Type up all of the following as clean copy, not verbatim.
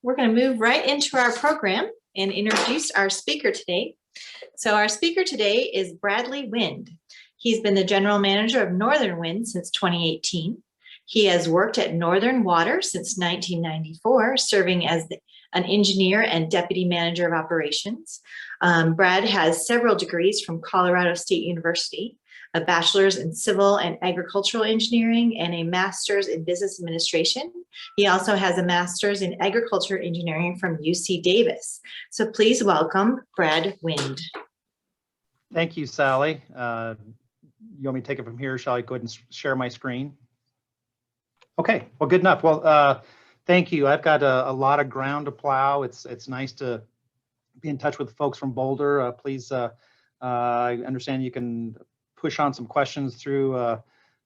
We're going to move right into our program and introduce our speaker today. So our speaker today is Bradley Wind. He's been the general manager of Northern Wind since 2018. He has worked at Northern Water since 1994, serving as an engineer and deputy manager of operations. Brad has several degrees from Colorado State University, a bachelor's in civil and agricultural engineering, and a master's in business administration. He also has a master's in agriculture engineering from UC Davis. So please welcome Brad Wind. Thank you, Sally. You want me to take it from here? Shall I go ahead and share my screen? Okay, well, good enough. Well, thank you. I've got a lot of ground to plow. It's nice to be in touch with folks from Boulder. Please, I understand you can push on some questions through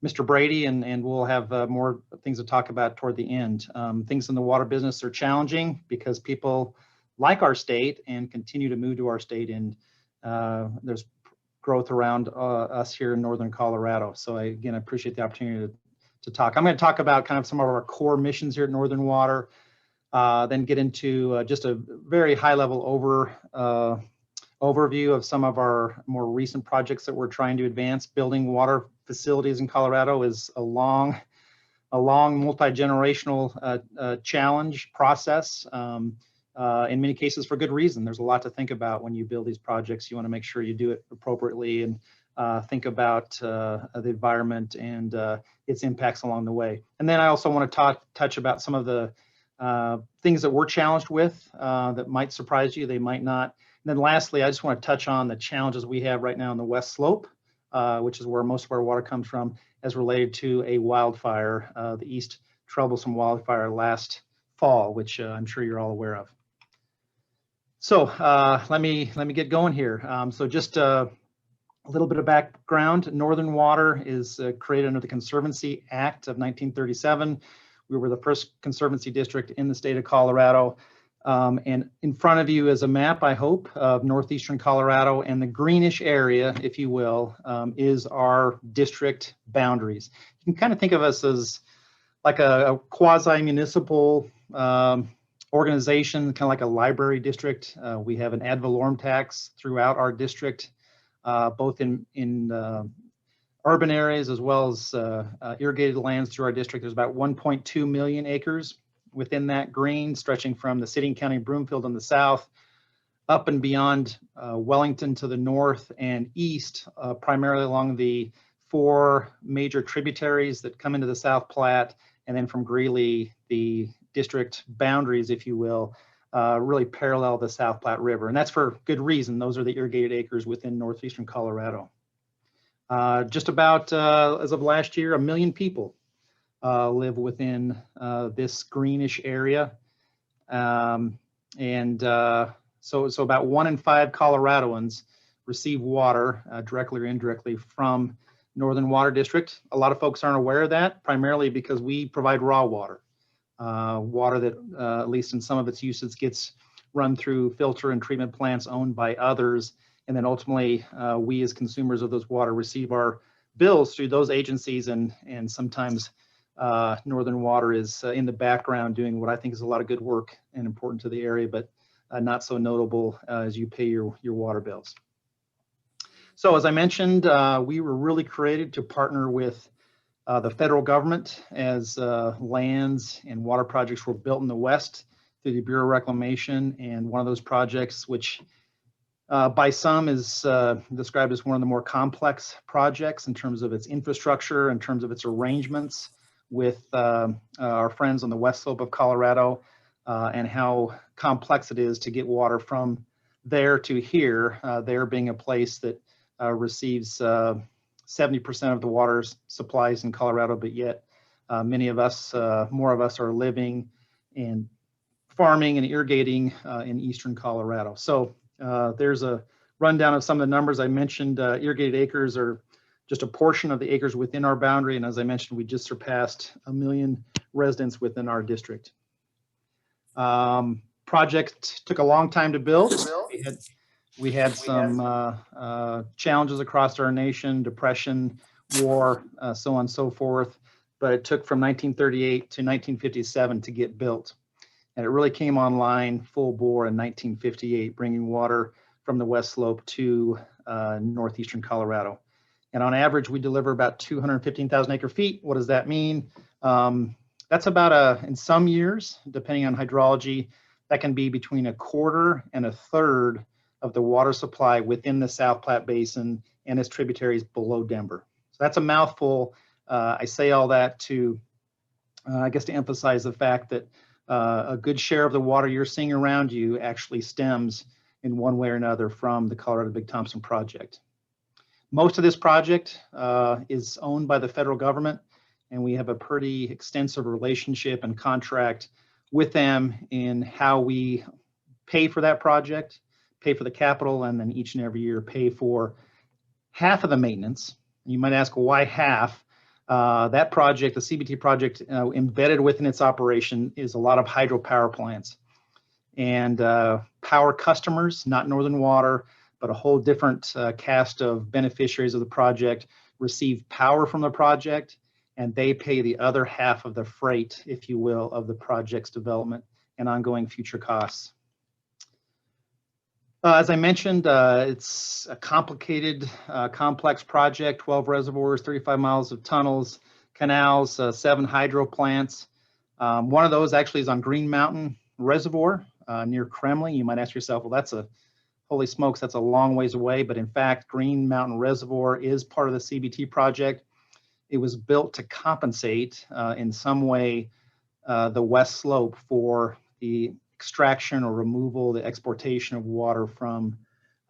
Mr. Brady, and we'll have more things to talk about toward the end. Things in the water business are challenging because people like our state and continue to move to our state, and there's growth around us here in Northern Colorado. So I appreciate the opportunity to talk. I'm going to talk about kind of some of our core missions here at Northern Water, then get into just a very high-level overview of some of our more recent projects that we're trying to advance. Building water facilities in Colorado is a long multi-generational challenge process. In many cases for good reason. There's a lot to think about when you build these projects. You want to make sure you do it appropriately and think about the environment and its impacts along the way. And then I also want to touch about some of the things that we're challenged with that might surprise you, they might not. And then lastly, I just want to touch on the challenges we have right now on the West Slope, which is where most of our water comes from, as related to a wildfire, the East Troublesome wildfire last fall, which I'm sure you're all aware of. So let me get going here. So just a little bit of background. Northern Water is created under the Conservancy Act of 1937. We were the first conservancy district in the state of Colorado. And in front of you is a map, I hope, of Northeastern Colorado, and the greenish area, if you will, is our district boundaries. You can kind of think of us as like a quasi-municipal organization, kind of like a library district. We have an ad valorem tax throughout our district, both in urban areas as well as irrigated lands through our district. There's about 1.2 million acres within that green, stretching from the city and county of Broomfield on the south, up and beyond Wellington to the north and east, primarily along the 4 major tributaries that come into the South Platte, and then from Greeley, the district boundaries, if you will, really parallel the South Platte River. And that's for good reason. Those are the irrigated acres within Northeastern Colorado. Just about, as of last year, 1 million people live within this greenish area. So about 1 in 5 Coloradoans receive water directly or indirectly from Northern Water District. A lot of folks aren't aware of that, primarily because we provide raw water. Water that, at least in some of its uses, gets run through filter and treatment plants owned by others. And then ultimately, we as consumers of those water receive our bills through those agencies, and sometimes Northern Water is in the background doing what I think is a lot of good work and important to the area, but not so notable as you pay your water bills. So as I mentioned, we were really created to partner with the federal government as lands and water projects were built in the West through the Bureau of Reclamation. And one of those projects, which by some is described as one of the more complex projects in terms of its infrastructure, in terms of its arrangements with our friends on the West Slope of Colorado, and how complex it is to get water from there to here, there being a place that receives 70% of the water supplies in Colorado, but yet many of us, more of us, are living and farming and irrigating in eastern Colorado. So there's a rundown of some of the numbers I mentioned. Irrigated acres are just a portion of the acres within our boundary, and as I mentioned, we just surpassed 1 million residents within our district. Project took a long time to build. We had some challenges across our nation, depression, war, so on and so forth, but it took from 1938 to 1957 to get built. And it really came online full bore in 1958, bringing water from the West Slope to Northeastern Colorado. And on average, we deliver about 215,000 acre feet. What does that mean? That's about in some years, depending on hydrology, that can be between 1/4 and 1/3 of the water supply within the South Platte Basin and its tributaries below Denver. So that's a mouthful. I say all that to, I guess, to emphasize the fact that a good share of the water you're seeing around you actually stems in one way or another from the Colorado Big Thompson project. Most of this project is owned by the federal government, and we have a pretty extensive relationship and contract with them in how we pay for that project, pay for the capital, and then each and every year pay for half of the maintenance. You might ask, well, why half? That project, the CBT project, embedded within its operation is a lot of hydropower plants. And power customers, not Northern Water, but a whole different cast of beneficiaries of the project, receive power from the project, and they pay the other half of the freight, if you will, of the project's development and ongoing future costs. As I mentioned, it's a complicated, complex project, 12 reservoirs, 35 miles of tunnels, canals, 7 hydro plants. One of those actually is on Green Mountain Reservoir near Kremling. You might ask yourself, well, holy smokes, that's a long ways away. But in fact, Green Mountain Reservoir is part of the CBT project. It was built to compensate in some way the West Slope for the extraction or removal, the exportation of water from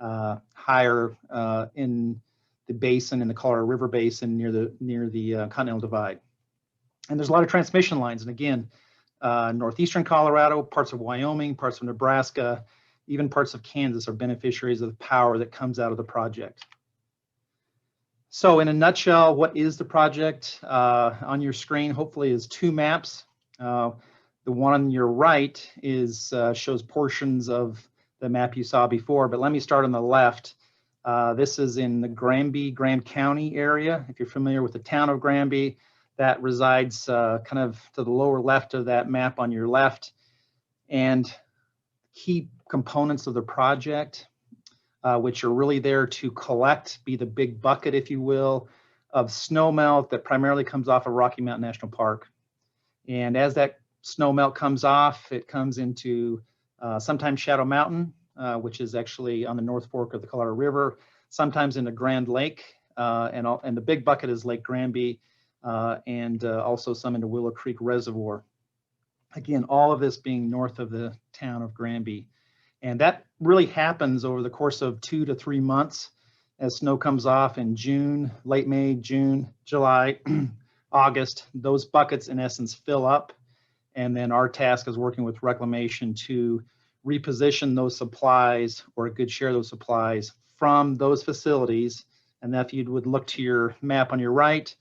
higher in the basin, in the Colorado River Basin near the Continental Divide. And there's a lot of transmission lines. And again, Northeastern Colorado, parts of Wyoming, parts of Nebraska, even parts of Kansas are beneficiaries of the power that comes out of the project. So in a nutshell, what is the project? On your screen, hopefully, is 2 maps. The one on your right shows portions of the map you saw before, but let me start on the left. This is in the Graham County area. If you're familiar with the town of Granby, that resides kind of to the lower left of that map on your left. And key components of the project, which are really there to be the big bucket, if you will, of snow melt that primarily comes off of Rocky Mountain National Park. And as that snow melt comes off, it comes into sometimes Shadow Mountain, which is actually on the North Fork of the Colorado River, sometimes into Grand Lake, and the big bucket is Lake Granby, and also some into Willow Creek Reservoir. Again, all of this being north of the town of Granby. And that really happens over the course of 2 to 3 months as snow comes off in June, late May, June, July, August. Those buckets, in essence, fill up. And then our task is working with reclamation to reposition those supplies, or a good share of those supplies, from those facilities. And if you would look to your map on your right,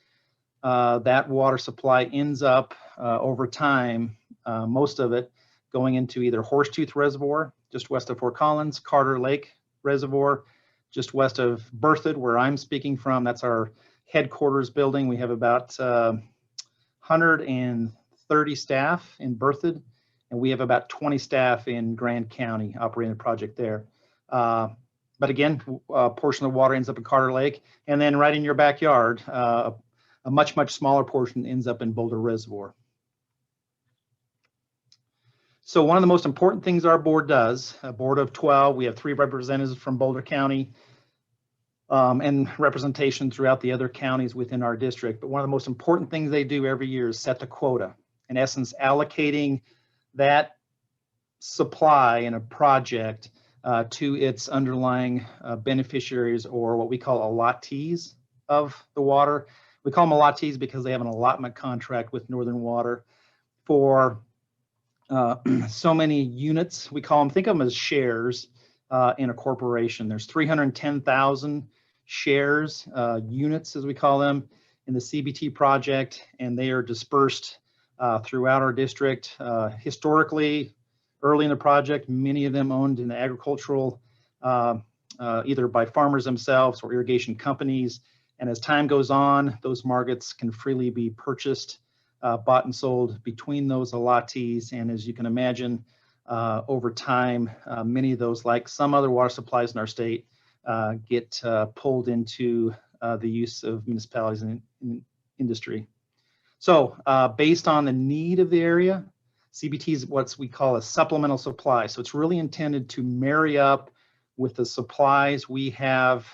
that water supply ends up over time, most of it going into either Horsetooth Reservoir, just west of Fort Collins, Carter Lake Reservoir, just west of Berthoud, where I'm speaking from. That's our headquarters building. We have about 130 staff in Berthoud, and we have about 20 staff in Grand County operating the project there. But again, a portion of the water ends up in Carter Lake, and then right in your backyard, a much, much smaller portion ends up in Boulder Reservoir. So one of the most important things our board does, a board of 12, we have 3 representatives from Boulder County, and representation throughout the other counties within our district. But one of the most important things they do every year is set the quota. In essence, allocating that supply in a project to its underlying beneficiaries, or what we call allottees of the water. We call them allottees because they have an allotment contract with Northern Water for so many units. We call them, think of them as shares in a corporation. There's 310,000 shares, units as we call them, in the CBT project, and they are dispersed throughout our district. Historically, early in the project, many of them owned in the agricultural, either by farmers themselves or irrigation companies. And as time goes on, those markets can freely be purchased bought and sold between those allottees. And as you can imagine, over time, many of those, like some other water supplies in our state, get pulled into the use of municipalities and industry. So based on the need of the area, CBT is what we call a supplemental supply. So it's really intended to marry up with the supplies we have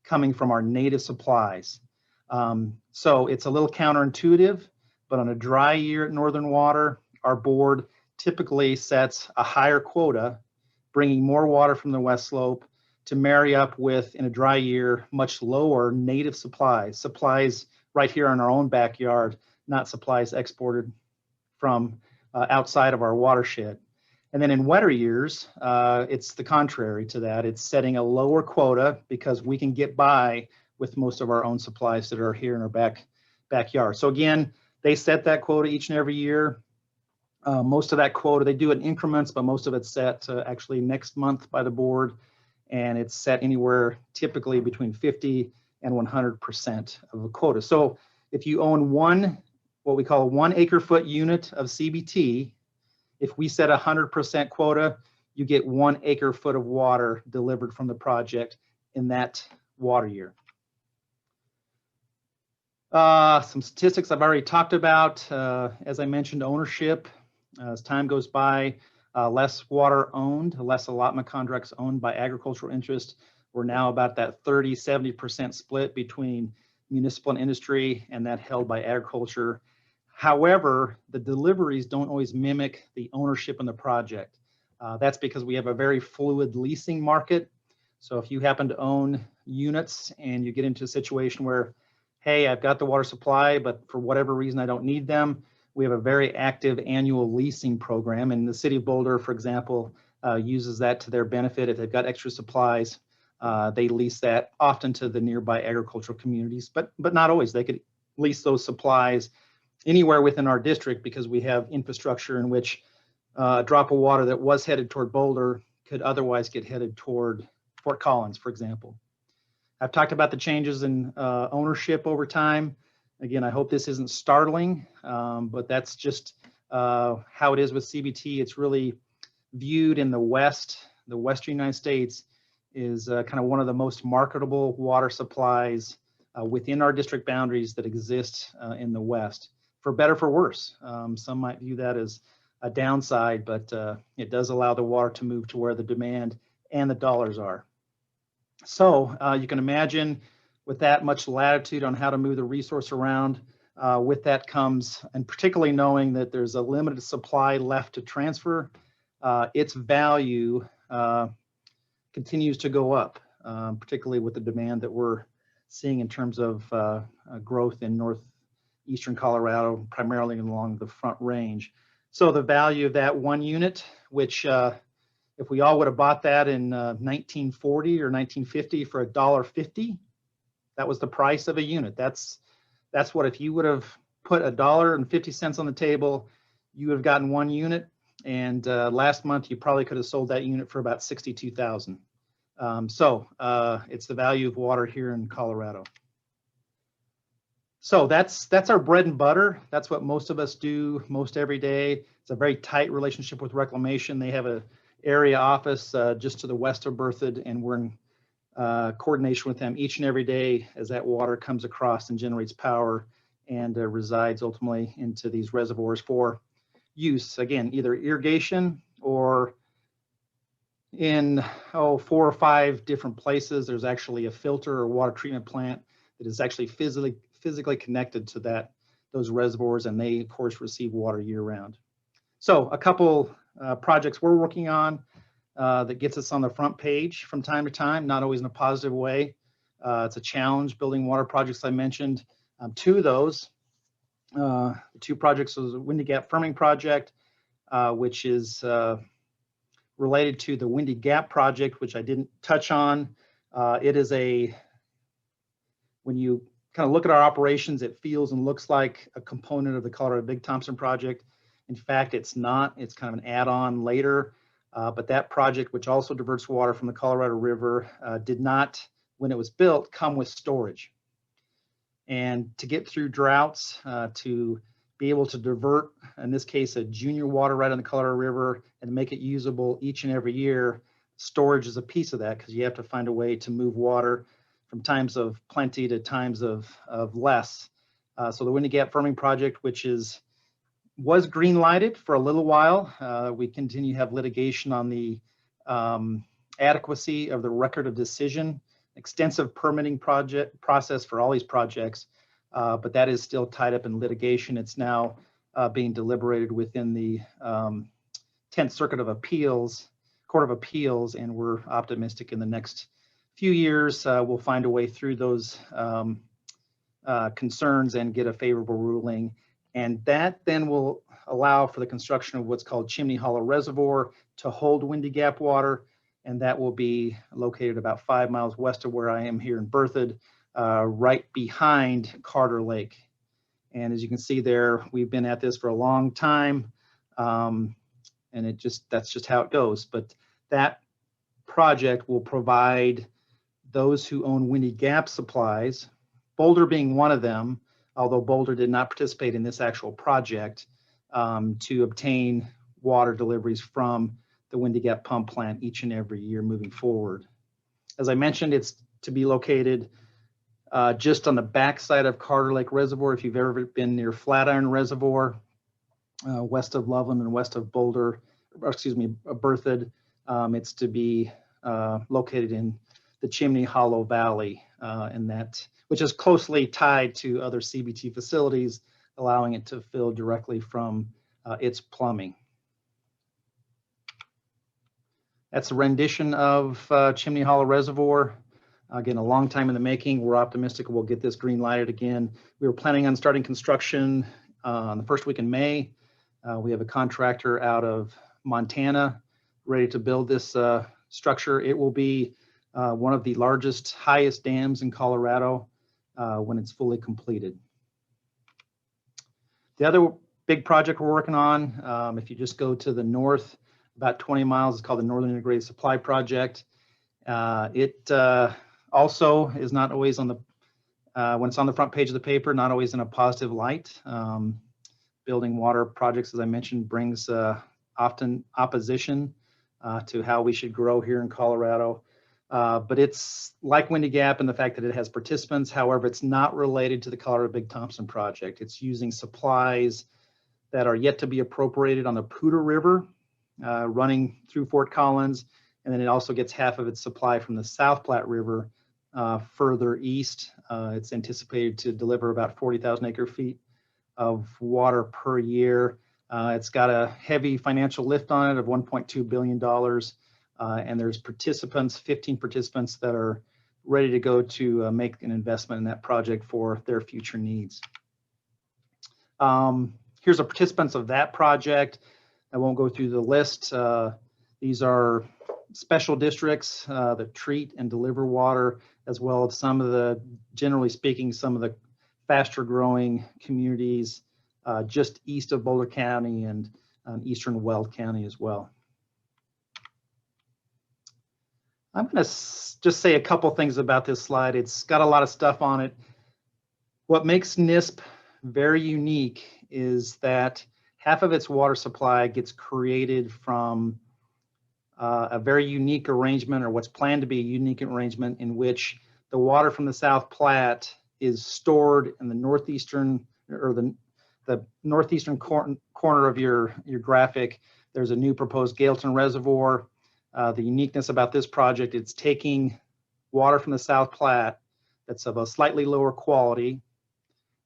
coming from our native supplies. So it's a little counterintuitive, but on a dry year at Northern Water, our board typically sets a higher quota, bringing more water from the West Slope to marry up with, in a dry year, much lower native supplies right here in our own backyard, not supplies exported from outside of our watershed. And then in wetter years, it's the contrary to that. It's setting a lower quota because we can get by with most of our own supplies that are here in our backyard. So again, they set that quota each and every year. Most of that quota, they do it in increments, but most of it's set actually next month by the board. And it's set anywhere typically between 50 and 100% of a quota. So if you own what we call a 1 acre-foot unit of CBT, if we set 100% quota, you get 1 acre-foot of water delivered from the project in that water year. Some statistics I've already talked about. As I mentioned, ownership. As time goes by, less water owned, less allotment contracts owned by agricultural interest. We're now about that 30-70% split between municipal and industry, and that held by agriculture. However, the deliveries don't always mimic the ownership in the project. That's because we have a very fluid leasing market. So if you happen to own units and you get into a situation where, hey, I've got the water supply, but for whatever reason I don't need them, we have a very active annual leasing program. And the city of Boulder, for example, uses that to their benefit. If they've got extra supplies, they lease that often to the nearby agricultural communities, but not always. They could lease those supplies anywhere within our district because we have infrastructure in which a drop of water that was headed toward Boulder could otherwise get headed toward Fort Collins, for example. I've talked about the changes in ownership over time. Again, I hope this isn't startling, but that's just how it is with CBT. It's really viewed in the Western United States is kind of one of the most marketable water supplies within our district boundaries that exist in the West, for better, for worse. Some might view that as a downside, but it does allow the water to move to where the demand and the dollars are. So you can imagine with that much latitude on how to move the resource around, with that comes, and particularly knowing that there's a limited supply left to transfer, its value continues to go up, particularly with the demand that we're seeing in terms of growth in Northeastern Colorado, primarily along the Front Range. So the value of that 1 unit, which if we all would have bought that in 1940 or 1950 for $1.50, that was the price of a unit. That's what, if you would have put $1.50 on the table, you would have gotten 1 unit. And last month, you probably could have sold that unit for about $62,000. So it's the value of water here in Colorado. So that's our bread and butter. That's what most of us do most every day. It's a very tight relationship with Reclamation. They have an area office just to the west of Berthoud, and we're in coordination with them each and every day as that water comes across and generates power and resides ultimately into these reservoirs for use, again, either irrigation or in 4 or 5 different places. There's actually a filter or water treatment plant that is actually physically connected to those reservoirs, and they of course receive water year round. So a couple projects we're working on that gets us on the front page from time to time, not always in a positive way. It's a challenge building water projects I mentioned. 2 of those, the 2 projects was a Windy Gap firming project, which is related to the Windy Gap project, which I didn't touch on. It is when you kind of look at our operations, it feels and looks like a component of the Colorado Big Thompson project. In fact, it's not. It's kind of an add-on later. But that project, which also diverts water from the Colorado River, did not, when it was built, come with storage. And to get through droughts, to be able to divert, in this case, a junior water right on the Colorado River and make it usable each and every year. Storage is a piece of that because you have to find a way to move water from times of plenty to times of less. So the Windy Gap Firming Project, which was green lighted for a little while. We continue to have litigation on the adequacy of the record of decision, extensive permitting process for all these projects, but that is still tied up in litigation. It's now being deliberated within the 10th Circuit of Appeals, Court of Appeals, and we're optimistic in the next few years we'll find a way through those concerns and get a favorable ruling. And that then will allow for the construction of what's called Chimney Hollow Reservoir to hold Windy Gap water. And that will be located about 5 miles west of where I am here in Berthoud, right behind Carter Lake. And as you can see there, we've been at this for a long time. And that's just how it goes. But that project will provide those who own Windy Gap supplies, Boulder being one of them, although Boulder did not participate in this actual project, to obtain water deliveries from the Windy Gap pump plant each and every year moving forward. As I mentioned, it's to be located just on the backside of Carter Lake Reservoir. If you've ever been near Flatiron Reservoir, west of Loveland and west of Boulder, Berthoud, it's to be located in the Chimney Hollow Valley, which is closely tied to other CBT facilities, allowing it to fill directly from its plumbing. That's a rendition of Chimney Hollow Reservoir. Again, a long time in the making. We're optimistic we'll get this green lighted again. We were planning on starting construction on the first week in May. We have a contractor out of Montana ready to build this structure. It will be one of the largest, highest dams in Colorado when it's fully completed. The other big project we're working on, if you just go to the north, about 20 miles, is called the Northern Integrated Supply Project. It also is not always on the, when it's on the front page of the paper, not always in a positive light. Building water projects, as I mentioned, brings often opposition to how we should grow here in Colorado. But it's like Windy Gap in the fact that it has participants. However, it's not related to the Colorado Big Thompson project. It's using supplies that are yet to be appropriated on the Poudre River, running through Fort Collins. And then it also gets half of its supply from the South Platte River further east. It's anticipated to deliver about 40,000 acre feet of water per year. It's got a heavy financial lift on it of $1.2 billion. And there's participants, 15 participants that are ready to go to make an investment in that project for their future needs. Here's the participants of that project. I won't go through the list. These are special districts that treat and deliver water, as well as some of the, generally speaking, some of the faster growing communities just east of Boulder County and eastern Weld County as well. I'm going to just say a couple things about this slide. It's got a lot of stuff on it. What makes NISP very unique is that half of its water supply gets created from a very unique arrangement, or what's planned to be a unique arrangement, in which the water from the South Platte is stored in the northeastern, or the northeastern corner of your graphic. There's a new proposed Galeton Reservoir. The uniqueness about this project, it's taking water from the South Platte that's of a slightly lower quality,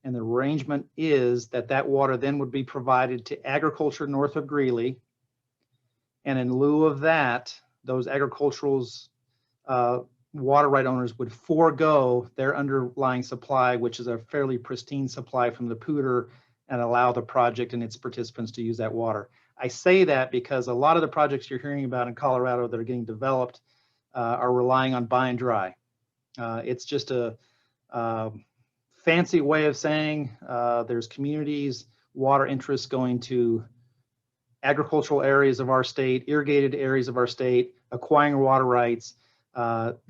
and the arrangement is that that water then would be provided to agriculture north of Greeley, and in lieu of that, those agriculturals water right owners would forego their underlying supply, which is a fairly pristine supply from the Poudre, and allow the project and its participants to use that water. I say that because a lot of the projects you're hearing about in Colorado that are getting developed are relying on buy and dry. It's just a fancy way of saying there's communities, water interests going to agricultural areas of our state, irrigated areas of our state, acquiring water rights,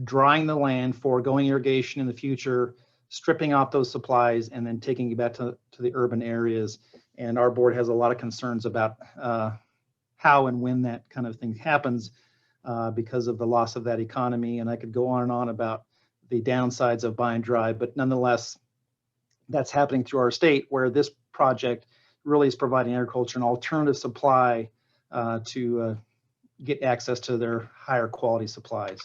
drying the land, foregoing irrigation in the future, stripping off those supplies, and then taking it back to the urban areas. And our board has a lot of concerns about how and when that kind of thing happens because of the loss of that economy. And I could go on and on about the downsides of buy and dry, but nonetheless, that's happening through our state, where this project really is providing agriculture an alternative supply to get access to their higher quality supplies.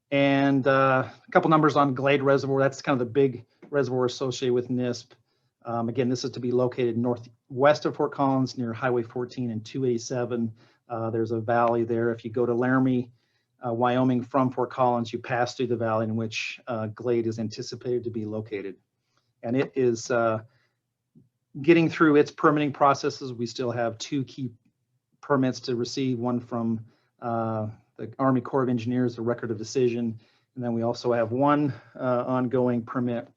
And a couple numbers on Galeton Reservoir. That's kind of the big reservoir associated with NISP. Again, this is to be located northwest of Fort Collins near Highway 14 and 287. There's a valley there. If you go to Laramie, Wyoming from Fort Collins, you pass through the valley in which Glade is anticipated to be located. And it is getting through its permitting processes. We still have 2 key permits to receive, one from the Army Corps of Engineers, the record of decision, and then we also have 1 ongoing permit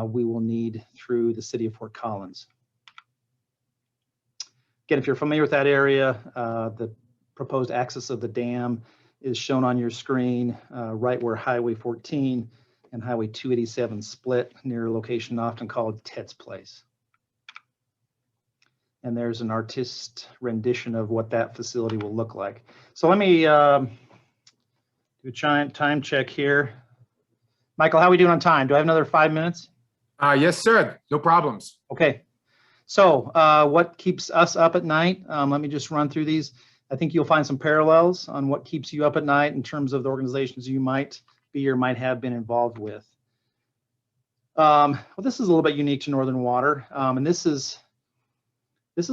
we will need through the city of Fort Collins. Again, if you're familiar with that area, the proposed access of the dam is shown on your screen, right where Highway 14 and Highway 287 split, near a location often called Ted's Place. And there's an artist rendition of what that facility will look like. So let me do a giant time check here. Michael, how are we doing on time? Do I have another 5 minutes? Yes, sir. No problems. Okay. So what keeps us up at night? Let me just run through these. I think you'll find some parallels on what keeps you up at night in terms of the organizations you might be or might have been involved with. Well, this is a little bit unique to Northern Water, and this is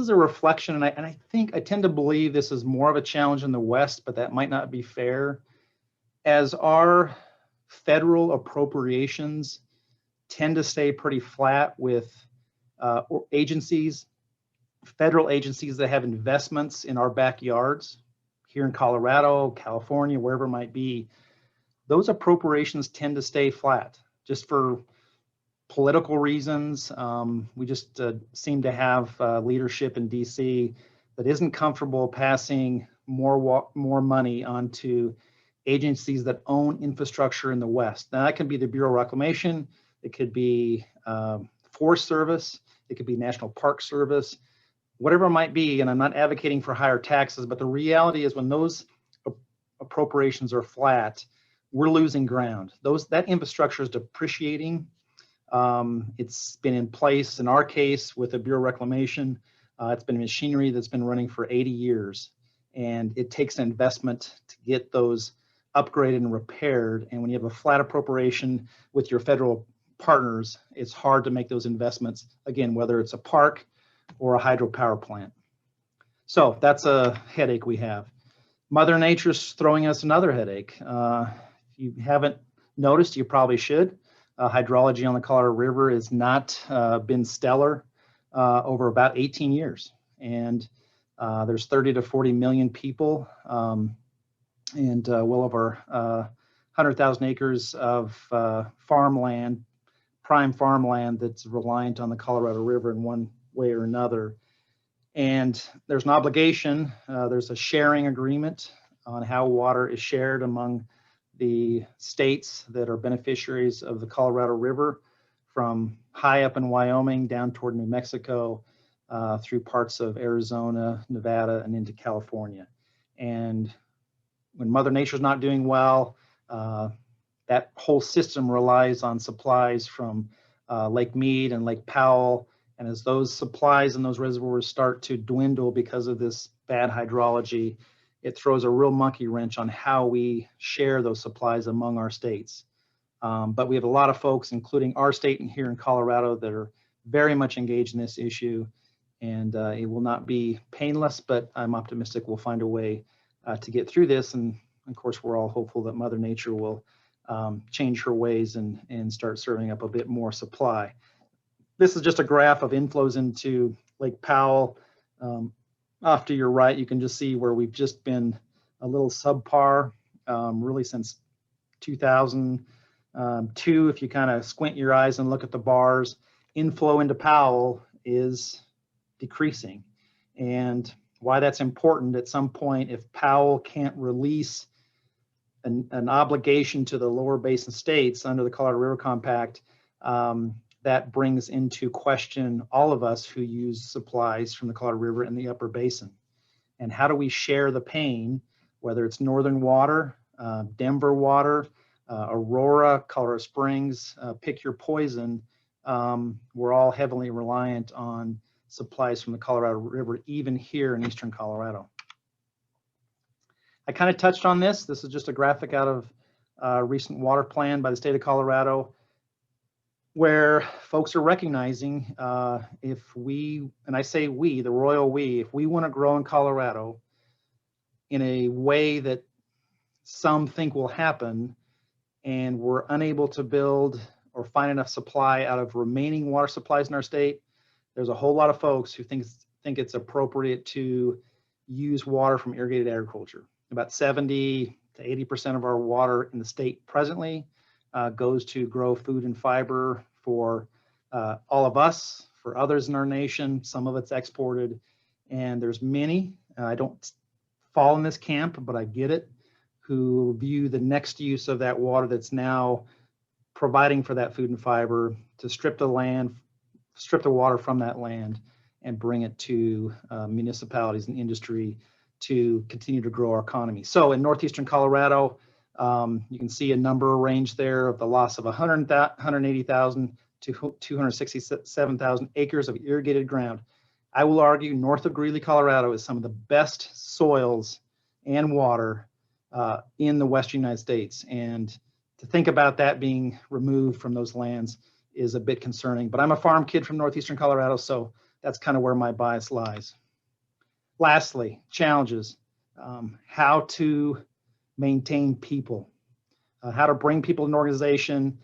a reflection, and I tend to believe this is more of a challenge in the West, but that might not be fair. As our federal appropriations tend to stay pretty flat with agencies, federal agencies that have investments in our backyards, here in Colorado, California, wherever it might be, those appropriations tend to stay flat just for political reasons. We just seem to have leadership in DC that isn't comfortable passing more money onto agencies that own infrastructure in the West. Now that can be the Bureau of Reclamation, it could be Forest Service, it could be National Park Service, whatever it might be. And I'm not advocating for higher taxes, but the reality is when those appropriations are flat, we're losing ground. That infrastructure is depreciating. It's been in place in our case with the Bureau of Reclamation. It's been machinery that's been running for 80 years, and it takes an investment to get those upgraded and repaired. And when you have a flat appropriation with your federal partners, it's hard to make those investments, again, whether it's a park or a hydropower plant. So that's a headache we have. Mother Nature's throwing us another headache. If you haven't noticed, you probably should. Hydrology on the Colorado River has not been stellar over about 18 years. And there's 30 to 40 million people and well over 100,000 acres of farmland, prime farmland that's reliant on the Colorado River in one way or another. And there's an obligation, there's a sharing agreement on how water is shared among the states that are beneficiaries of the Colorado River, from high up in Wyoming down toward New Mexico, through parts of Arizona, Nevada, and into California. And when Mother Nature's not doing well, that whole system relies on supplies from Lake Mead and Lake Powell. And as those supplies and those reservoirs start to dwindle because of this bad hydrology, it throws a real monkey wrench on how we share those supplies among our states. But we have a lot of folks, including our state and here in Colorado, that are very much engaged in this issue. And it will not be painless, but I'm optimistic we'll find a way to get through this. And of course, we're all hopeful that Mother Nature will change her ways and start serving up a bit more supply. This is just a graph of inflows into Lake Powell. Off to your right, you can just see where we've just been a little subpar, really since 2002. If you kind of squint your eyes and look at the bars, inflow into Powell is decreasing. And why that's important, at some point, if Powell can't release an obligation to the lower basin states under the Colorado River Compact, that brings into question all of us who use supplies from the Colorado River and the upper basin. And how do we share the pain, whether it's Northern water, Denver water, Aurora, Colorado Springs, pick your poison. We're all heavily reliant on supplies from the Colorado River, even here in Eastern Colorado. I kind of touched on this. This is just a graphic out of a recent water plan by the state of Colorado, where folks are recognizing if we, and I say we, the royal we, if we want to grow in Colorado in a way that some think will happen, and we're unable to build or find enough supply out of remaining water supplies in our state, there's a whole lot of folks who think it's appropriate to use water from irrigated agriculture. About 70 to 80% of our water in the state presently goes to grow food and fiber for all of us, for others in our nation. Some of it's exported, and there's many, I don't fall in this camp, but I get it, who view the next use of that water that's now providing for that food and fiber to strip the water from that land and bring it to municipalities and industry to continue to grow our economy. So in Northeastern Colorado, you can see a number range there of the loss of 180,000 to 267,000 acres of irrigated ground. I will argue north of Greeley, Colorado is some of the best soils and water in the Western United States. And to think about that being removed from those lands is a bit concerning. But I'm a farm kid from Northeastern Colorado, so that's kind of where my bias lies. Lastly, challenges, how to maintain people, how to bring people to an organization.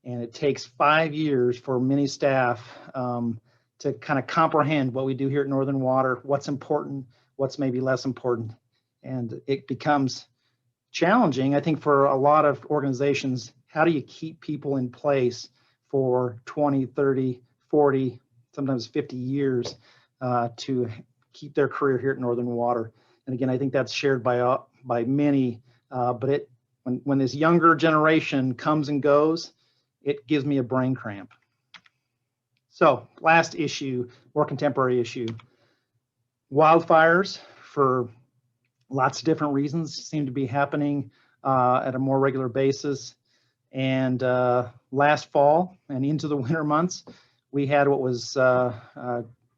And it takes 5 years for many staff to kind of comprehend what we do here at Northern Water, what's important, what's maybe less important. And it becomes challenging, I think, for a lot of organizations. How do you keep people in place for 20, 30, 40, sometimes 50 years to keep their career here at Northern Water? And again, I think that's shared by many, but when this younger generation comes and goes, it gives me a brain cramp. So last issue, more contemporary issue, wildfires for lots of different reasons seem to be happening at a more regular basis. And last fall and into the winter months, we had what was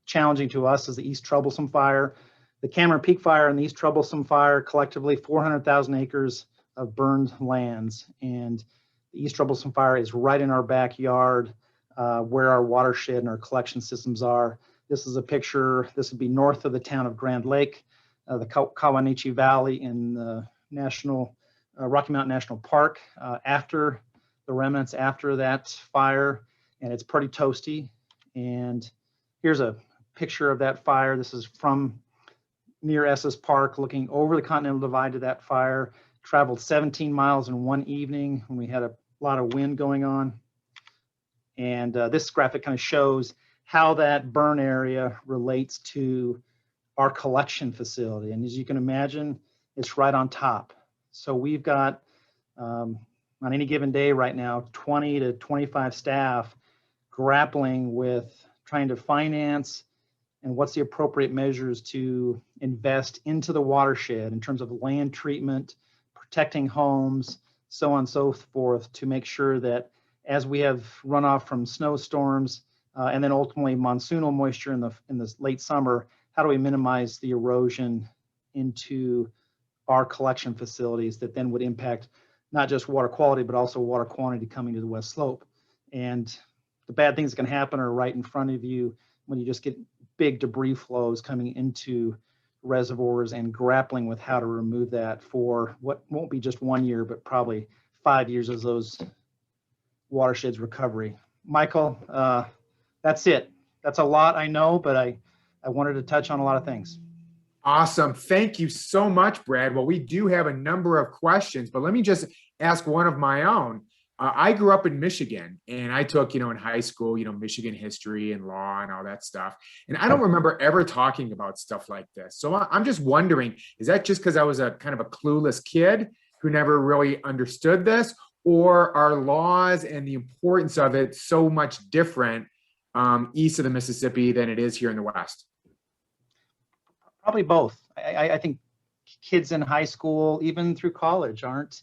challenging to us as the East Troublesome Fire. The Cameron Peak Fire and the East Troublesome Fire, collectively 400,000 acres of burned lands. And the East Troublesome Fire is right in our backyard where our watershed and our collection systems are. This is a picture, this would be north of the town of Grand Lake, the Kawanichi Valley in the Rocky Mountain National Park after the remnants after that fire. And it's pretty toasty. And here's a picture of that fire. This is from near Estes Park, looking over the Continental Divide to that fire. Traveled 17 miles in one evening when we had a lot of wind going on. And this graphic kind of shows how that burn area relates to our collection facility. And as you can imagine, it's right on top. So we've got, on any given day right now, 20 to 25 staff grappling with trying to finance and what's the appropriate measures to invest into the watershed in terms of land treatment, protecting homes, so on and so forth, to make sure that as we have runoff from snowstorms and then ultimately monsoonal moisture in the late summer, how do we minimize the erosion into our collection facilities that then would impact not just water quality, but also water quantity coming to the west slope. And the bad things that can happen are right in front of you when you just get big debris flows coming into reservoirs and grappling with how to remove that for what won't be just 1 year, but probably 5 years of those watersheds recovery. Michael, that's it. That's a lot, I know, but I wanted to touch on a lot of things. Awesome. Thank you so much, Brad. Well, we do have a number of questions, but let me just ask one of my own. I grew up in Michigan, and I took, in high school, Michigan history and law and all that stuff. And I don't remember ever talking about stuff like this. So I'm just wondering, is that just because I was a kind of a clueless kid who never really understood this? or are laws and the importance of it so much different east of the Mississippi than it is here in the West? Probably both. I think kids in high school, even through college, aren't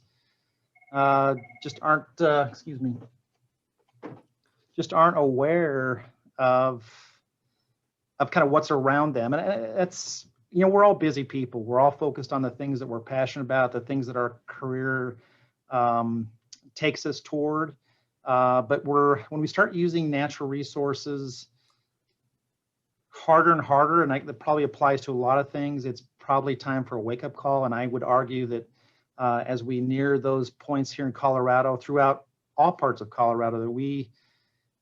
aware of kind of what's around them. And that's, we're all busy people. We're all focused on the things that we're passionate about, the things that our career takes us toward. But when we start using natural resources harder and harder, and that probably applies to a lot of things, it's probably time for a wake-up call. And I would argue that as we near those points here in Colorado, throughout all parts of Colorado, that we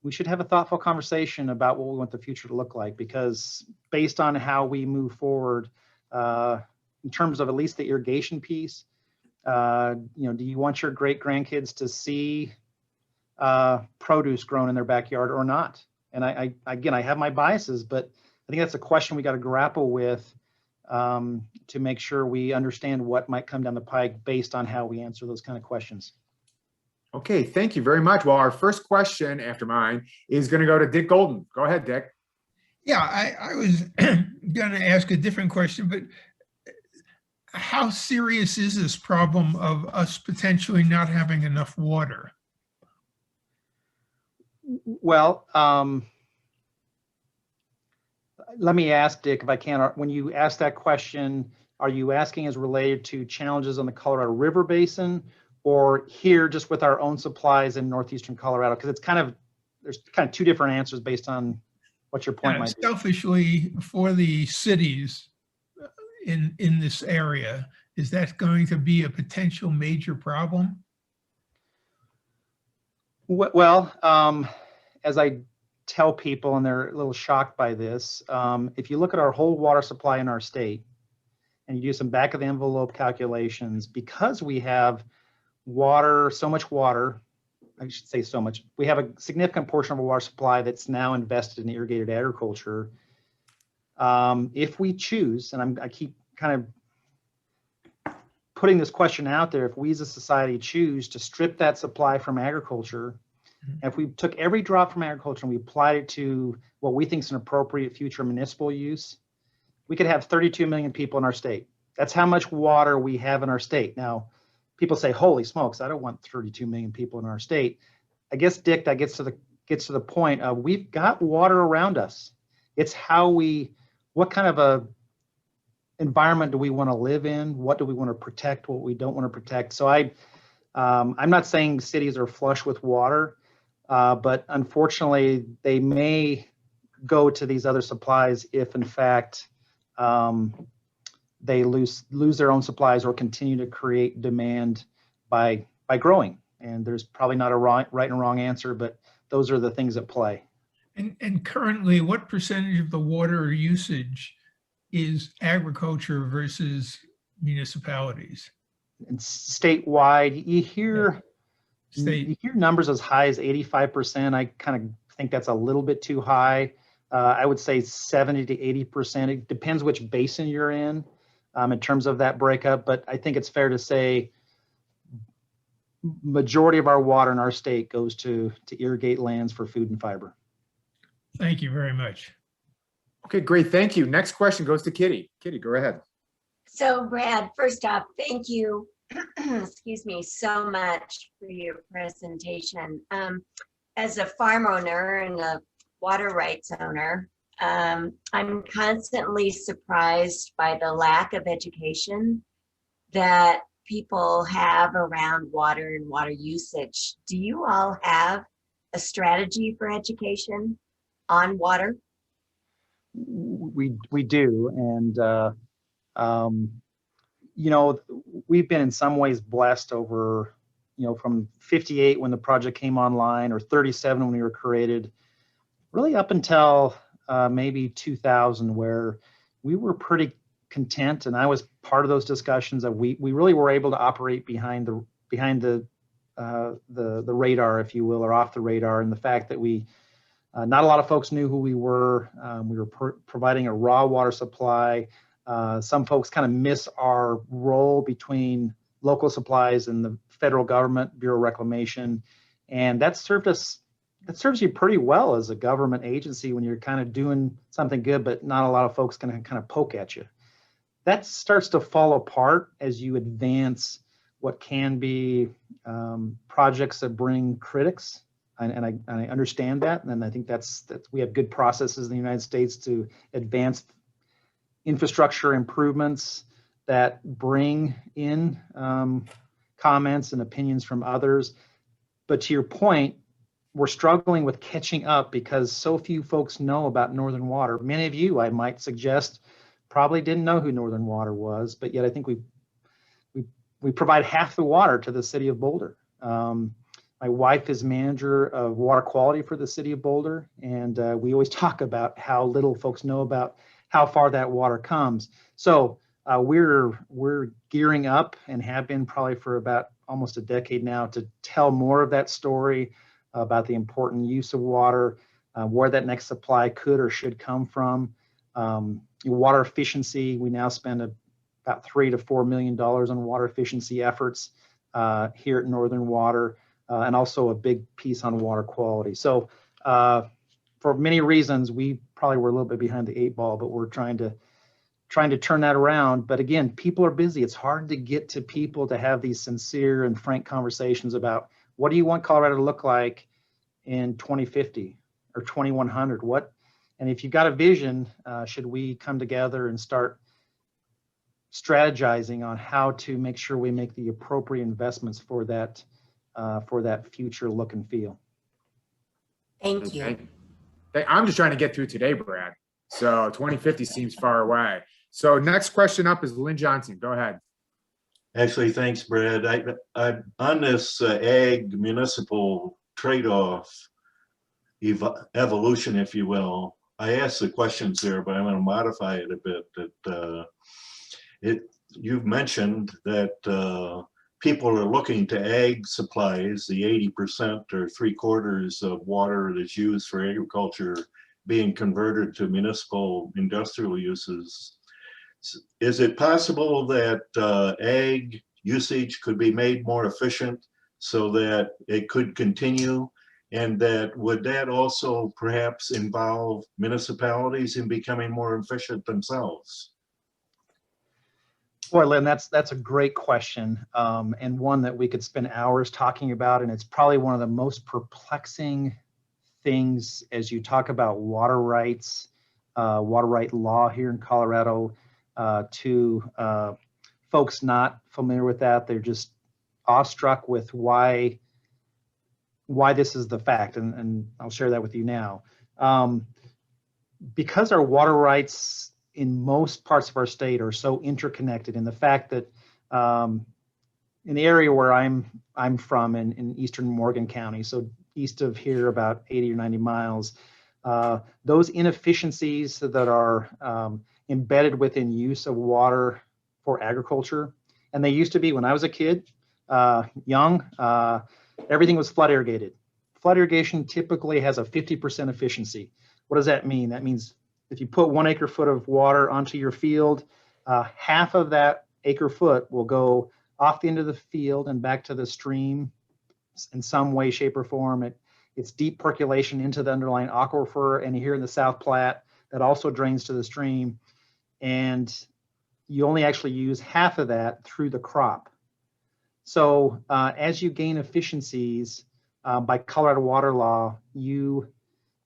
should have a thoughtful conversation about what we want the future to look like, because based on how we move forward, in terms of at least the irrigation piece, do you want your great grandkids to see produce grown in their backyard or not? And I have my biases, but I think that's a question we got to grapple with to make sure we understand what might come down the pike based on how we answer those kind of questions. Okay, thank you very much. Well, our first question after mine is going to go to Dick Golden. Go ahead, Dick. Yeah, I was going to ask a different question, but how serious is this problem of us potentially not having enough water? Well, let me ask Dick, if I can, when you ask that question, are you asking as related to challenges on the Colorado River Basin, or here just with our own supplies in Northeastern Colorado? Because there's kind of two different answers based on what your point might be. Selfishly, for the cities in this area, is that going to be a potential major problem? Well, as I tell people, and they're a little shocked by this, if you look at our whole water supply in our state, and you do some back of the envelope calculations, because we have so much water, I should say so much, we have a significant portion of our water supply that's now invested in irrigated agriculture. If we choose, and I keep kind of putting this question out there, if we as a society choose to strip that supply from agriculture, and if we took every drop from agriculture and we applied it to what we think is an appropriate future municipal use, we could have 32 million people in our state. That's how much water we have in our state. Now, people say, holy smokes, I don't want 32 million people in our state. I guess, Dick, that gets to the point of we've got water around us. It's what kind of a environment do we want to live in? What do we want to protect? What we don't want to protect? So I'm not saying cities are flush with water, but unfortunately they may go to these other supplies if in fact they lose their own supplies or continue to create demand by growing. And there's probably not a right and wrong answer, but those are the things at play. And currently, what percentage of the water usage is agriculture versus municipalities? And statewide, you hear numbers as high as 85%. I kind of think that's a little bit too high. I would say 70 to 80%. It depends which basin you're in terms of that breakup. But I think it's fair to say majority of our water in our state goes to irrigate lands for food and fiber. Thank you very much. Okay, great. Thank you. Next question goes to Kitty. Kitty, go ahead. So Brad, first off, thank you, excuse me, so much for your presentation. As a farm owner and a water rights owner, I'm constantly surprised by the lack of education that people have around water and water usage. Do you all have a strategy for education on water? We do, and we've been in some ways blessed over, from 58 when the project came online, or 37 when we were created, really up until maybe 2000, where we were pretty content, and I was part of those discussions that we really were able to operate behind the radar, if you will, or off the radar, and the fact that not a lot of folks knew who we were. We were providing a raw water supply. Some folks kind of miss our role between local supplies and the federal government, Bureau of Reclamation. And that serves you pretty well as a government agency when you're kind of doing something good, but not a lot of folks can kind of poke at you. That starts to fall apart as you advance what can be projects that bring critics. And I understand that. And I think that we have good processes in the United States to advance infrastructure improvements that bring in comments and opinions from others. But to your point, we're struggling with catching up because so few folks know about Northern Water. Many of you, I might suggest, probably didn't know who Northern Water was, but yet I think we provide half the water to the city of Boulder. My wife is manager of water quality for the city of Boulder, and we always talk about how little folks know about how far that water comes. So we're gearing up and have been probably for about almost a decade now to tell more of that story about the important use of water, where that next supply could or should come from. Water efficiency, we now spend about $3 to $4 million on water efficiency efforts here at Northern Water, and also a big piece on water quality. So for many reasons, we probably were a little bit behind the 8 ball, but we're trying to turn that around. But again, people are busy. It's hard to get to people to have these sincere and frank conversations about what do you want Colorado to look like in 2050 or 2100? And if you've got a vision, should we come together and start strategizing on how to make sure we make the appropriate investments for that future look and feel? Thank you. I'm just trying to get through today, Brad. So 2050 seems far away. So next question up is Lynn Johnson. Go ahead. Actually, thanks, Brad. I on this ag municipal trade-off evolution, if you will. I asked the questions there, but I'm going to modify it a bit. That you've mentioned that people are looking to ag supplies, the 80% or 3/4 of water that's used for agriculture being converted to municipal industrial uses. Is it possible that ag usage could be made more efficient so that it could continue? And would that also perhaps involve municipalities in becoming more efficient themselves? Boy, Lynn, that's a great question, and one that we could spend hours talking about. And it's probably one of the most perplexing things as you talk about water rights, water right law here in Colorado. To folks not familiar with that, they're just awestruck with why this is the fact, and I'll share that with you now. Because our water rights in most parts of our state are so interconnected, and the fact that in the area where I'm from in eastern Morgan County, so east of here about 80 or 90 miles, those inefficiencies that are embedded within use of water for agriculture, and they used to be when I was a kid, young, everything was flood irrigated. Flood irrigation typically has a 50% efficiency. What does that mean? That means if you put 1 acre foot of water onto your field, half of that acre foot will go off the end of the field and back to the stream in some way, shape, or form. It's deep percolation into the underlying aquifer, and here in the South Platte, that also drains to the stream. And you only actually use half of that through the crop. So as you gain efficiencies by Colorado water law, you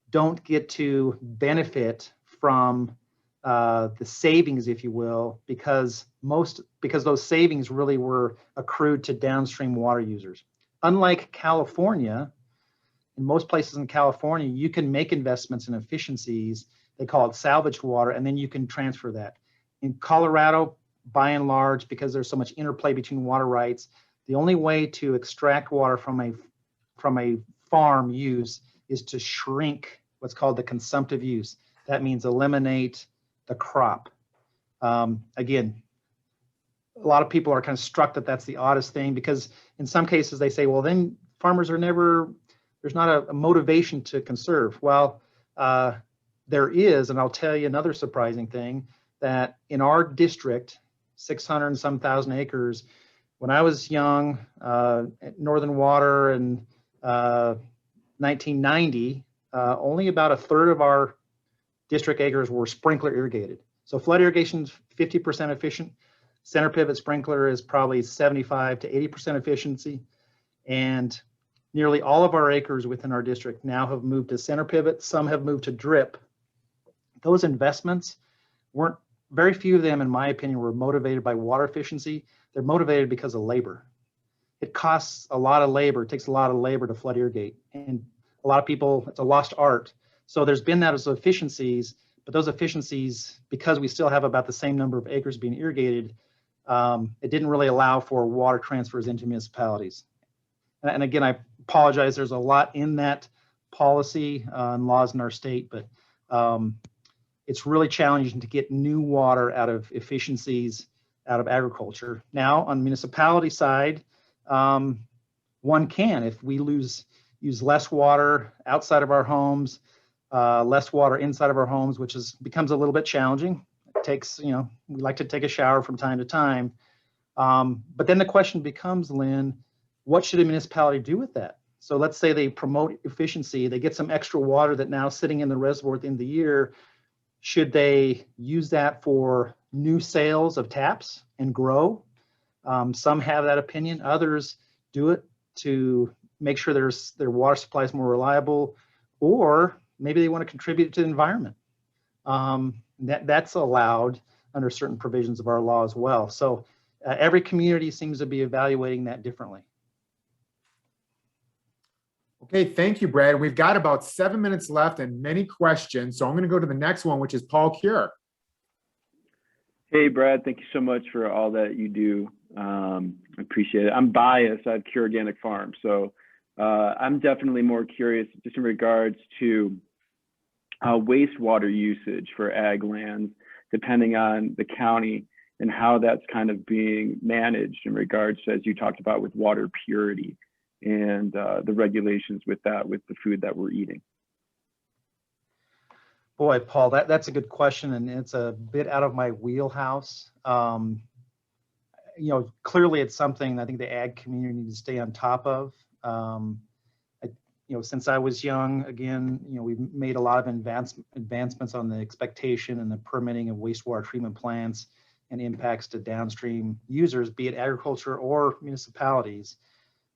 don't get to benefit from the savings, if you will, because those savings really were accrued to downstream water users. Unlike California, in most places in California, you can make investments in efficiencies. They call it salvaged water, and then you can transfer that. In Colorado, by and large, because there's so much interplay between water rights, the only way to extract water from a farm use is to shrink what's called the consumptive use. That means eliminate the crop. Again, a lot of people are kind of struck that that's the oddest thing, because in some cases they say, well, then farmers are never, there's not a motivation to conserve. Well, there is, and I'll tell you another surprising thing, that in our district, 600 and some thousand acres, when I was young, at Northern Water in 1990, only about a third of our district acres were sprinkler irrigated. So flood irrigation is 50% efficient. Center pivot sprinkler is probably 75 to 80% efficiency. And nearly all of our acres within our district now have moved to center pivot. Some have moved to drip. Those investments weren't, very few of them, in my opinion, were motivated by water efficiency. They're motivated because of labor. It costs a lot of labor. It takes a lot of labor to flood irrigate. And a lot of people, it's a lost art. So there's been those efficiencies, but those efficiencies, because we still have about the same number of acres being irrigated, it didn't really allow for water transfers into municipalities. And again, I apologize, there's a lot in that policy and laws in our state, but it's really challenging to get new water out of efficiencies out of agriculture. Now, on the municipality side, one can, if we use less water outside of our homes, less water inside of our homes, which becomes a little bit challenging. It takes, we like to take a shower from time to time. But then the question becomes, Lynn, what should a municipality do with that? So let's say they promote efficiency, they get some extra water that now sitting in the reservoir at the end of the year. Should they use that for new sales of taps and grow? Some have that opinion. Others do it to make sure their water supply is more reliable, or maybe they want to contribute to the environment. That's allowed under certain provisions of our law as well. So every community seems to be evaluating that differently. Okay, thank you, Brad. We've got about 7 minutes left and many questions. So I'm going to go to the next one, which is Paul Cure. Hey, Brad, thank you so much for all that you do. I appreciate it. I'm biased. I have Cure Organic Farm. So I'm definitely more curious just in regards to wastewater usage for ag lands, depending on the county and how that's kind of being managed in regards to, as you talked about, with water purity and the regulations with that, with the food that we're eating. Boy, Paul, that's a good question, and it's a bit out of my wheelhouse. Clearly it's something I think the ag community needs to stay on top of. Since I was young, again, we've made a lot of advancements on the expectation and the permitting of wastewater treatment plants and impacts to downstream users, be it agriculture or municipalities.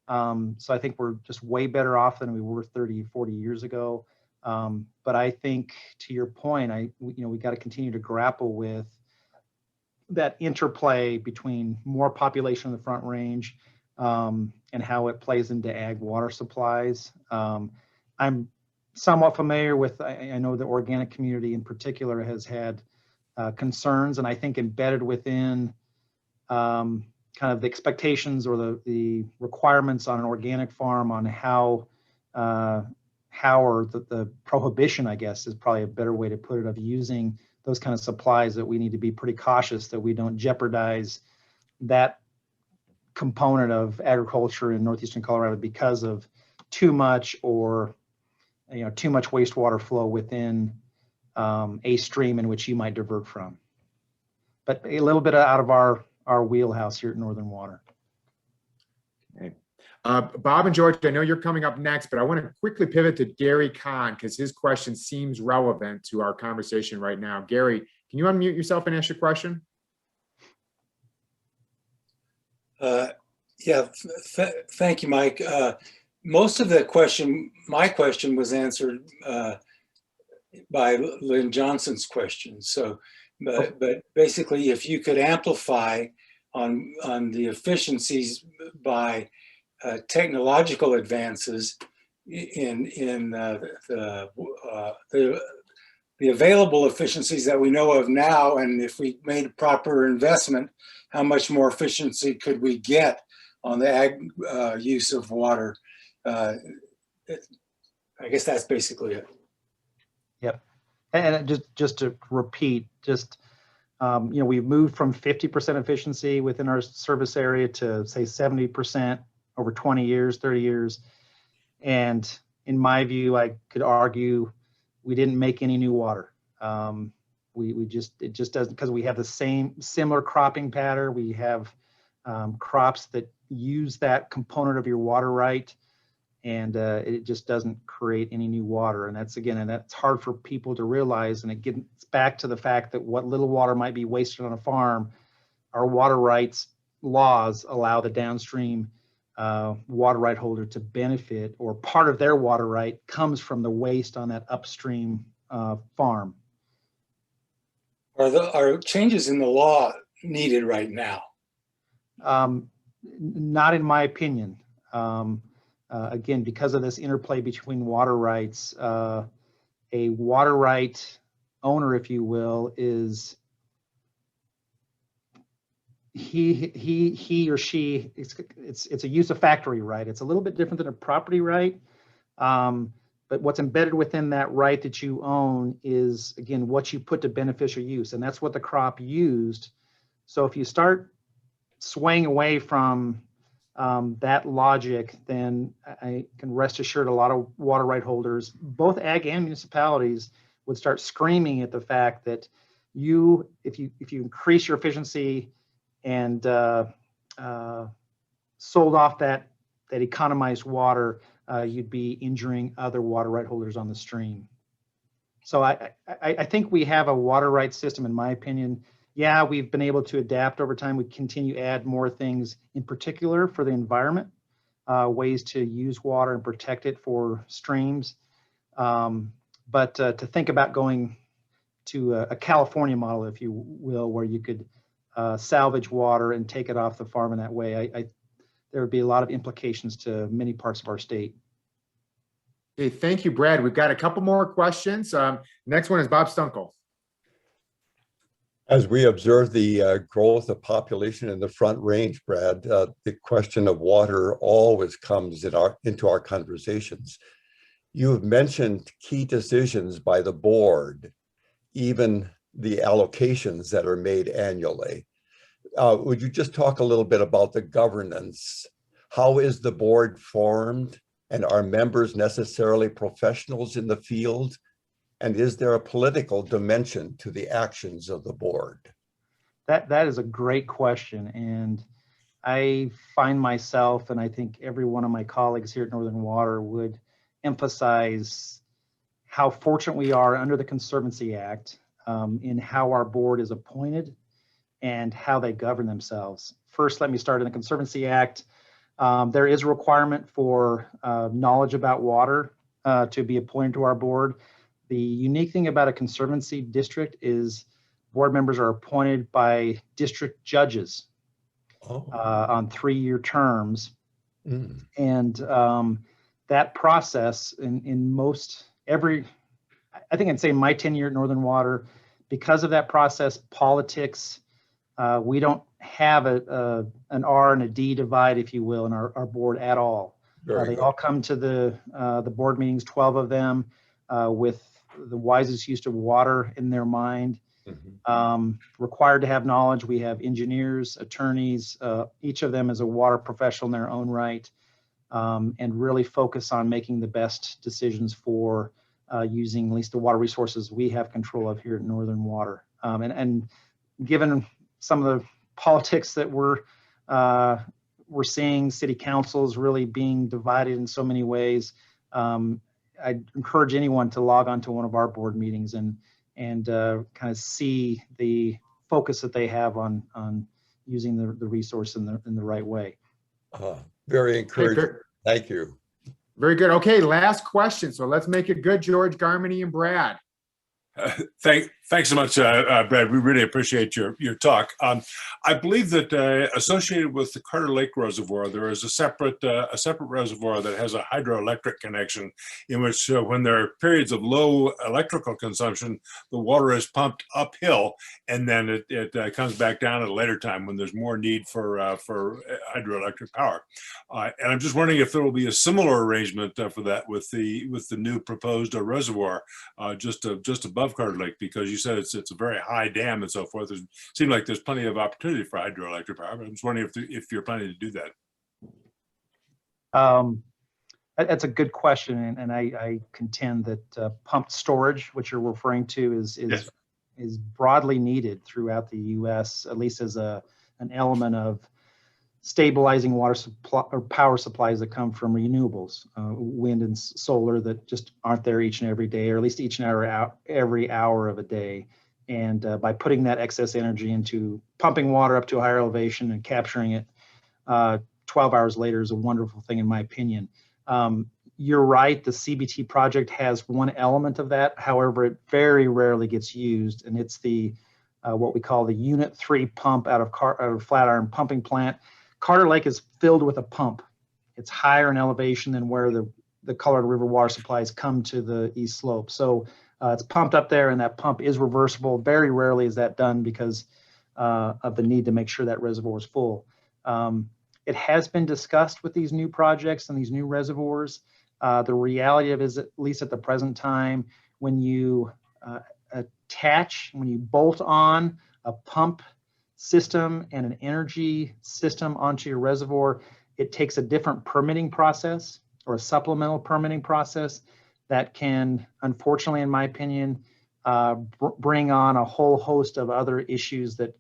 So I think we're just way better off than we were 30, 40 years ago. But I think, to your point, we got to continue to grapple with that interplay between more population in the Front Range and how it plays into ag water supplies. I'm somewhat familiar with, I know the organic community in particular has had concerns, and I think embedded within kind of the expectations or the requirements on an organic farm on how or the prohibition, I guess, is probably a better way to put it, of using those kind of supplies, that we need to be pretty cautious that we don't jeopardize that component of agriculture in Northeastern Colorado because of too much wastewater flow within a stream in which you might divert from. But a little bit out of our wheelhouse here at Northern Water. Okay. Bob and George, I know you're coming up next, but I want to quickly pivot to Gary Kahn because his question seems relevant to our conversation right now. Gary, can you unmute yourself and ask your question? Thank you, Mike. Most of my question was answered by Lynn Johnson's question. So, but basically, if you could amplify on the efficiencies by technological advances in the available efficiencies that we know of now, and if we made a proper investment, how much more efficiency could we get on the ag use of water? I guess that's basically it. Yep. And just to repeat, we've moved from 50% efficiency within our service area to say 70% over 20 years, 30 years. And in my view, I could argue we didn't make any new water. It just doesn't, because we have the similar cropping pattern. We have crops that use that component of your water right, and it just doesn't create any new water. And that's hard for people to realize. And it gets back to the fact that what little water might be wasted on a farm, our water rights laws allow the downstream water right holder to benefit, or part of their water right comes from the waste on that upstream farm. Are changes in the law needed right now? Not in my opinion. Again, because of this interplay between water rights, a water right owner, if you will, is he or she, it's a use of factory right. It's a little bit different than a property right. But what's embedded within that right that you own is, again, what you put to beneficial use. And that's what the crop used. So if you start swaying away from that logic, then I can rest assured a lot of water right holders, both ag and municipalities, would start screaming at the fact that if you increase your efficiency and sold off that economized water, you'd be injuring other water right holders on the stream. So I think we have a water right system, in my opinion. Yeah, we've been able to adapt over time. We continue to add more things, in particular for the environment, ways to use water and protect it for streams. But to think about going to a California model, if you will, where you could salvage water and take it off the farm in that way, there would be a lot of implications to many parts of our state. Okay, thank you, Brad. We've got a couple more questions. Next one is Bob Stunkel. As we observe the growth of population in the Front Range, Brad, the question of water always comes into our conversations. You have mentioned key decisions by the board, even the allocations that are made annually. Would you just talk a little bit about the governance? How is the board formed, and are members necessarily professionals in the field? And is there a political dimension to the actions of the board? That is a great question. And I find myself, and I think every one of my colleagues here at Northern Water would emphasize how fortunate we are under the Conservancy Act in how our board is appointed and how they govern themselves. First, let me start in the Conservancy Act. There is a requirement for knowledge about water to be appointed to our board. The unique thing about a conservancy district is board members are appointed by district judges on 3-year terms. Mm. And that process in I think I'd say my tenure at Northern Water, because of that process, politics, we don't have an R and a D divide, if you will, in our board at all. They all come to the board meetings, 12 of them, with the wisest use of water in their mind. Mm-hmm. Required to have knowledge. We have engineers, attorneys, each of them is a water professional in their own right, and really focus on making the best decisions for using at least the water resources we have control of here at Northern Water. And given some of the politics that we're seeing, city councils really being divided in so many ways, I'd encourage anyone to log on to one of our board meetings and kind of see the focus that they have on using the resource in the right way. Very encouraging. Thank you. Very good. Okay, last question. So let's make it good, George, Garmany, and Brad. Thanks so much, Brad. We really appreciate your talk. I believe that associated with the Carter Lake Reservoir, there is a separate reservoir that has a hydroelectric connection, in which when there are periods of low electrical consumption, the water is pumped uphill, and then it comes back down at a later time when there's more need for hydroelectric power. And I'm just wondering if there will be a similar arrangement for that with the new proposed reservoir just above Carter Lake, because you said it's a very high dam and so forth. It seems like there's plenty of opportunity for hydroelectric power, but I'm just wondering if you're planning to do that. That's a good question, and I contend that pumped storage, which you're referring to, is broadly needed throughout the U.S., at least as an element of stabilizing water supply or power supplies that come from renewables, wind and solar that just aren't there each and every day, or at least each and every hour of a day. And by putting that excess energy into pumping water up to a higher elevation and capturing it 12 hours later is a wonderful thing, in my opinion. You're right, the CBT project has one element of that. However, it very rarely gets used, and it's the what we call the Unit 3 pump out of Flatiron Pumping Plant. Carter Lake is filled with a pump. It's higher in elevation than where the Colorado River water supplies come to the east slope. So it's pumped up there, and that pump is reversible. Very rarely is that done because of the need to make sure that reservoir is full. It has been discussed with these new projects and these new reservoirs. The reality of it is, at least at the present time, when you when you bolt on a pump system and an energy system onto your reservoir, it takes a different permitting process or a supplemental permitting process that can, unfortunately, in my opinion, bring on a whole host of other issues that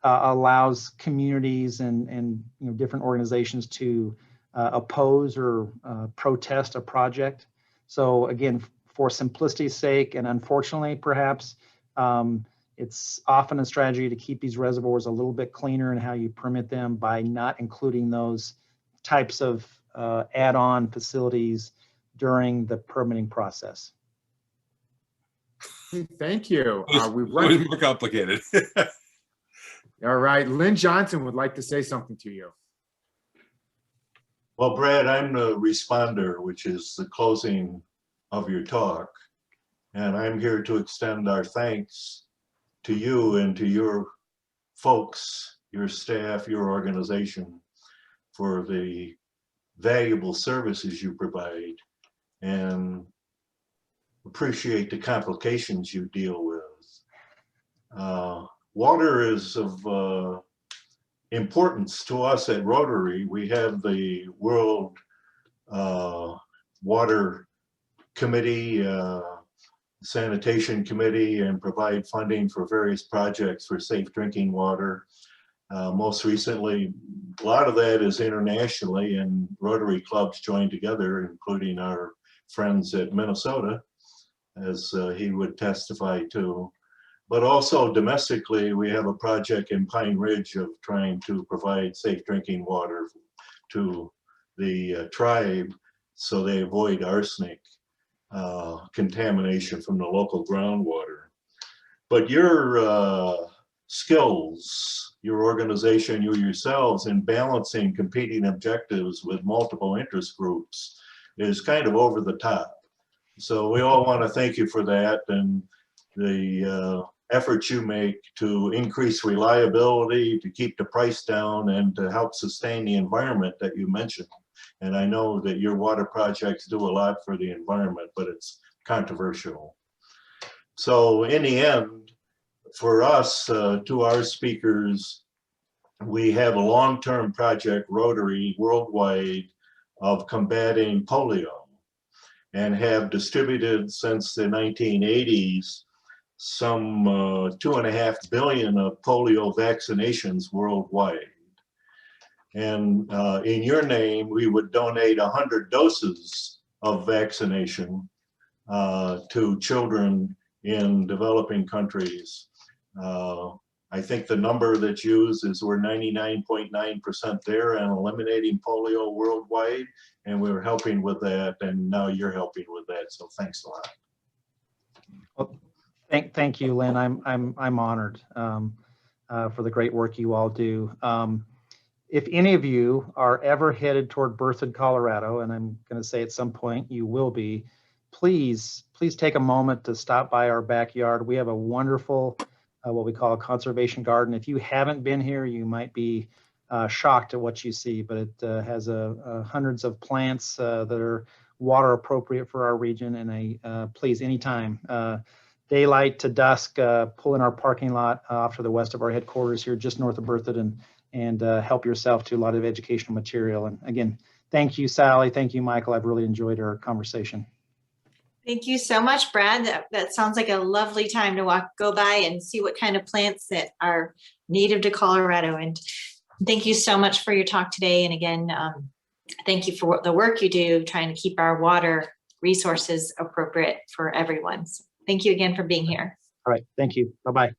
allows communities and different organizations to oppose or protest a project. So again, for simplicity's sake, and unfortunately, perhaps, it's often a strategy to keep these reservoirs a little bit cleaner in how you permit them by not including those types of add-on facilities during the permitting process. Thank you. We've Way run. more complicated. All right, Lynn Johnson would like to say something to you. Well, Brad, I'm the responder, which is the closing of your talk. And I'm here to extend our thanks to you and to your folks, your staff, your organization, for the valuable services you provide, and appreciate the complications you deal with. Water is of importance to us at Rotary. We have the World Water Committee, Sanitation Committee, and provide funding for various projects for safe drinking water. Most recently, a lot of that is internationally, and Rotary clubs join together, including our friends at Minnesota, as he would testify to. But also domestically, we have a project in Pine Ridge of trying to provide safe drinking water to the tribe so they avoid arsenic contamination from the local groundwater. But your skills, your organization, you yourselves in balancing competing objectives with multiple interest groups is kind of over the top. So we all want to thank you for that, and the efforts you make to increase reliability, to keep the price down, and to help sustain the environment that you mentioned. And I know that your water projects do a lot for the environment, but it's controversial. So in the end, for us, to our speakers, we have a long-term project, Rotary, worldwide, of combating polio, and have distributed since the 1980s some 2.5 billion of polio vaccinations worldwide. And in your name, we would donate 100 doses of vaccination to children in developing countries. I think the number that's used is we're 99.9% there and eliminating polio worldwide, and we're helping with that, and now you're helping with that, so thanks a lot. Well, thank you, Lynn. I'm honored for the great work you all do. If any of you are ever headed toward Berthoud, Colorado, and I'm going to say at some point you will be, please take a moment to stop by our backyard. We have a wonderful what we call a conservation garden. If you haven't been here, you might be shocked at what you see, but it has hundreds of plants that are water appropriate for our region. And please, anytime, daylight to dusk, pull in our parking lot off to the west of our headquarters here, just north of Berthoud, and help yourself to a lot of educational material. And again, thank you, Sally. Thank you, Michael. I've really enjoyed our conversation. Thank you so much, Brad. That sounds like a lovely time to go by and see what kind of plants that are native to Colorado. And Thank you so much for your talk today. And again, thank you for the work you do trying to keep our water resources appropriate for everyone. So thank you again for being here. All right. Thank you. Bye-bye.